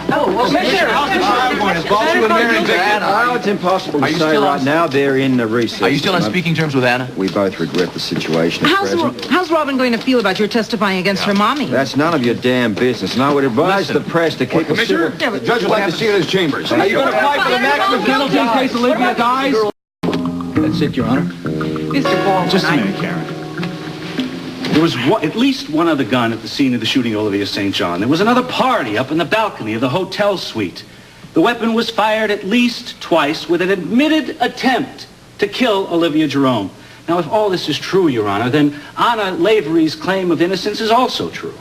Well, it's impossible to say right now. They're in the recess. Are you still on speaking terms with Anna? We both regret the situation at present. How's Robin going to feel about your testifying against her mommy? That's none of your damn business, and I would advise the press to keep a civil... The judge would like to see you in his chambers. Are you going to apply for the maximum penalty in case Olivia dies? That's it, Your Honor. Mr. Baldwin, Just a minute, Karen. There was at least one other gun at the scene of the shooting of Olivia St. John. There was another party up in the balcony of the hotel suite. The weapon was fired at least twice with an admitted attempt to kill Olivia Jerome. Now, if all this is true, Your Honor, then Anna Lavery's claim of innocence is also true.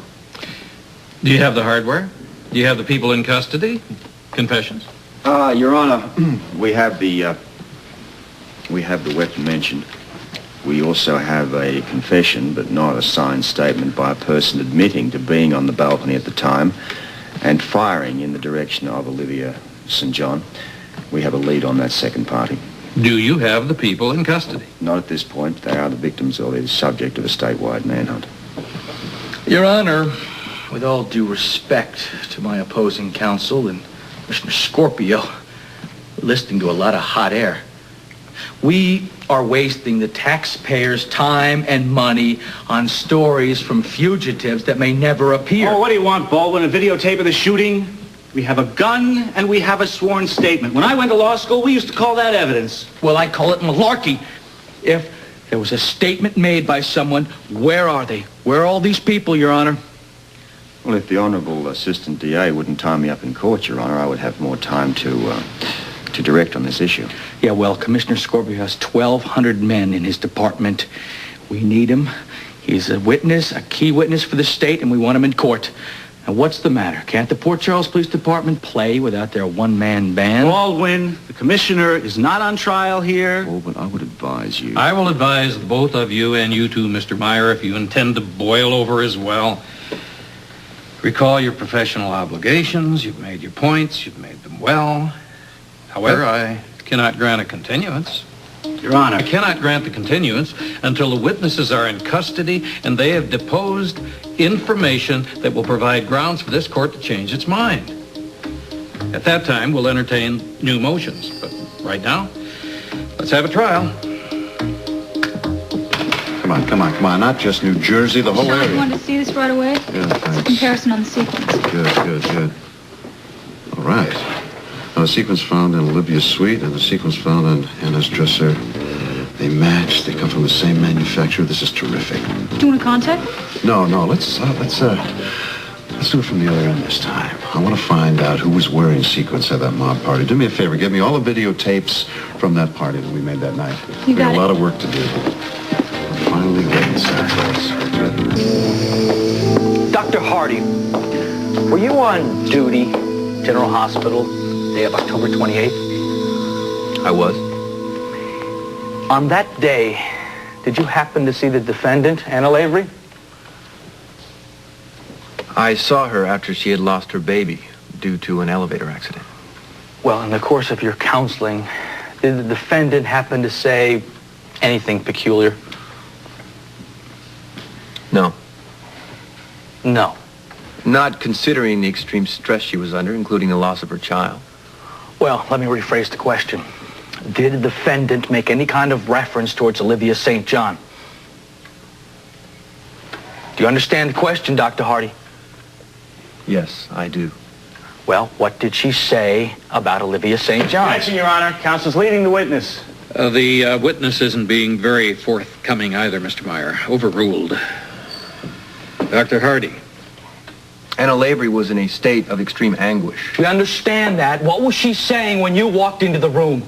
Do you have the hardware? Do you have the people in custody? Confessions? Your Honor, we have the weapon mentioned. We also have a confession, but not a signed statement by a person admitting to being on the balcony at the time and firing in the direction of Olivia St. John. We have a lead on that second party. Do you have the people in custody? Not at this point. They are the victims or the subject of a statewide manhunt. Your Honor, with all due respect to my opposing counsel and Commissioner Scorpio, we're listening to a lot of hot air. We are wasting the taxpayers' time and money on stories from fugitives that may never appear. Oh, what do you want, Baldwin? A videotape of the shooting? We have a gun and we have a sworn statement. When I went to law school, we used to call that evidence. Well, I call it malarkey. If there was a statement made by someone, where are they? Where are all these people, Your Honor? Well, if the Honourable Assistant DA wouldn't tie me up in court, Your Honor, I would have more time to direct on this issue. Yeah, well, Commissioner Scorpio has 1,200 men in his department. We need him. He's a witness, a key witness for the state, and we want him in court. Now, what's the matter? Can't the Port Charles Police Department play without their one-man band? Baldwin, the commissioner is not on trial here. Baldwin, I would advise you... I will advise both of you and you too, Mr. Meyer, if you intend to boil over as well. Recall your professional obligations. You've made your points. You've made them well. However, I cannot grant a continuance. Your Honor. I cannot grant the continuance until the witnesses are in custody and they have deposed information that will provide grounds for this court to change its mind. At that time, we'll entertain new motions. But right now, let's have a trial. Come on. Not just New Jersey, the whole Sean, area. you want to see this right away? Yeah, It's a thanks. comparison on the sequence. Good. All right. Now, the sequence found in Olivia's suite and the sequence found on Anna's dresser, they match. They come from the same manufacturer. This is terrific. Do you want to contact? No. Let's do it from the other end this time. I want to find out who was wearing sequins at that mob party. Do me a favor. Give me all the videotapes from that party that we made that night. You We got got a it. lot of work to do. We're finally getting samples. Dr. Hardy, were you on duty, General Hospital, day of October 28th? I was. On that day, did you happen to see the defendant, Anna Lavery? I saw her after she had lost her baby due to an elevator accident. Well, in the course of your counseling, did the defendant happen to say anything peculiar? No. No. Not considering the extreme stress she was under, including the loss of her child. Well, let me rephrase the question. Did the defendant make any kind of reference towards Olivia St. John? Do you understand the question, Dr. Hardy? Yes, I do. Well, what did she say about Olivia St. John? Action, Your Honor. Counsel's leading the witness. The witness isn't being very forthcoming either, Mr. Meyer. Overruled. Dr. Hardy. Anna Lavery was in a state of extreme anguish. We understand that. What was she saying when you walked into the room?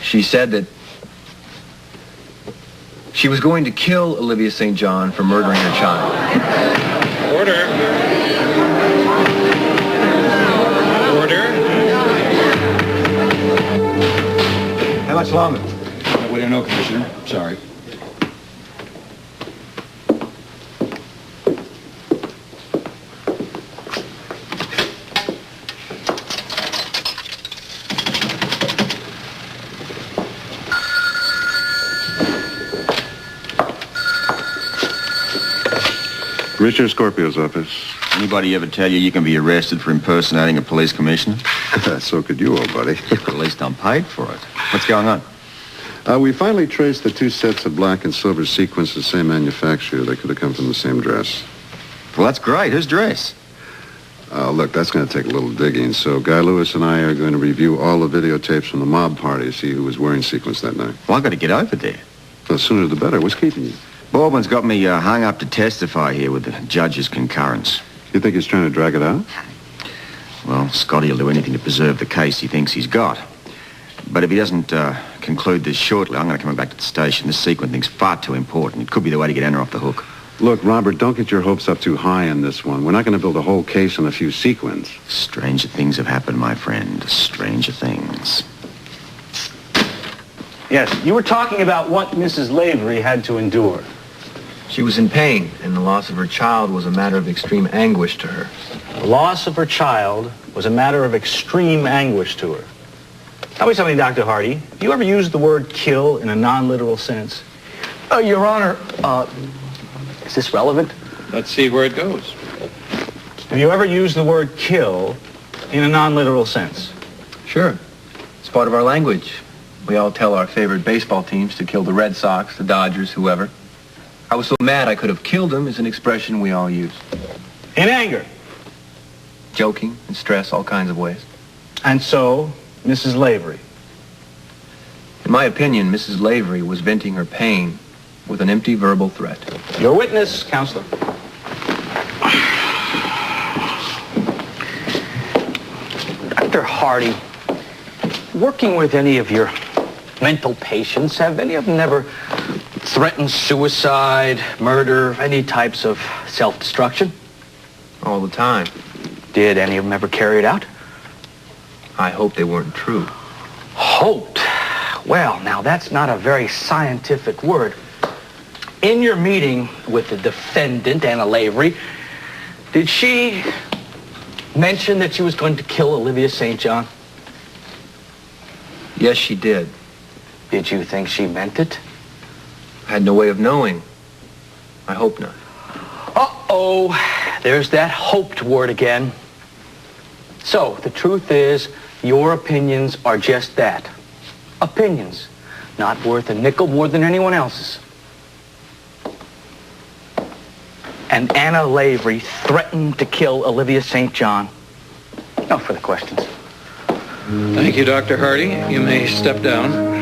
She said that she was going to kill Olivia St. John for murdering her child. Order. How much longer? We don't know, Commissioner. Sorry. Commissioner Scorpio's office. Anybody ever tell you can be arrested for impersonating a police commissioner? So could you, old buddy. At least I'm paid for it. What's going on? We finally traced the 2 sets of black and silver sequins to the same manufacturer. They could have come from the same dress. Well, that's great. Whose dress? Look, that's going to take a little digging. So Guy Lewis and I are going to review all the videotapes from the mob party to see who was wearing sequins that night. Well, I've got to get over there. The sooner the better. What's keeping you? Baldwin's got me hung up to testify here with the judge's concurrence. You think he's trying to drag it out? Well, Scotty will do anything to preserve the case he thinks he's got. But if he doesn't conclude this shortly, I'm going to come back to the station. This sequin thing's far too important. It could be the way to get Anna off the hook. Look, Robert, don't get your hopes up too high on this one. We're not going to build a whole case on a few sequins. Stranger things have happened, my friend. Stranger things. Yes, you were talking about what Mrs. Lavery had to endure. She was in pain, and the loss of her child was a matter of extreme anguish to her. The loss of her child was a matter of extreme anguish to her. Tell me something, Dr. Hardy. Have you ever used the word kill in a non-literal sense? Your Honor, is this relevant? Let's see where it goes. Have you ever used the word kill in a non-literal sense? Sure. It's part of our language. We all tell our favorite baseball teams to kill the Red Sox, the Dodgers, whoever. I was so mad I could have killed them is an expression we all use. In anger. Joking and stress, all kinds of ways. And so, Mrs. Lavery. In my opinion, Mrs. Lavery was venting her pain with an empty verbal threat. Your witness, Counselor. Dr. Hardy, working with any of your mental patients, have any of them ever threatened suicide, murder, any types of self-destruction? All the time. Did any of them ever carry it out? I hope they weren't true. Hoped? Well, now that's not a very scientific word. In your meeting with the defendant, Anna Lavery, did she mention that she was going to kill Olivia St. John? Yes, she did. Did you think she meant it? I had no way of knowing. I hope not. Uh-oh, there's that hoped word again. So, the truth is, your opinions are just that. Opinions. Not worth a nickel more than anyone else's. And Anna Lavery threatened to kill Olivia St. John. No further questions. Thank you, Dr. Hardy. You may step down.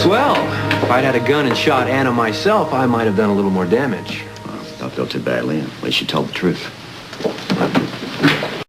Swell. If I'd had a gun and shot Anna myself, I might have done a little more damage. Well, don't feel too badly. At least you told the truth.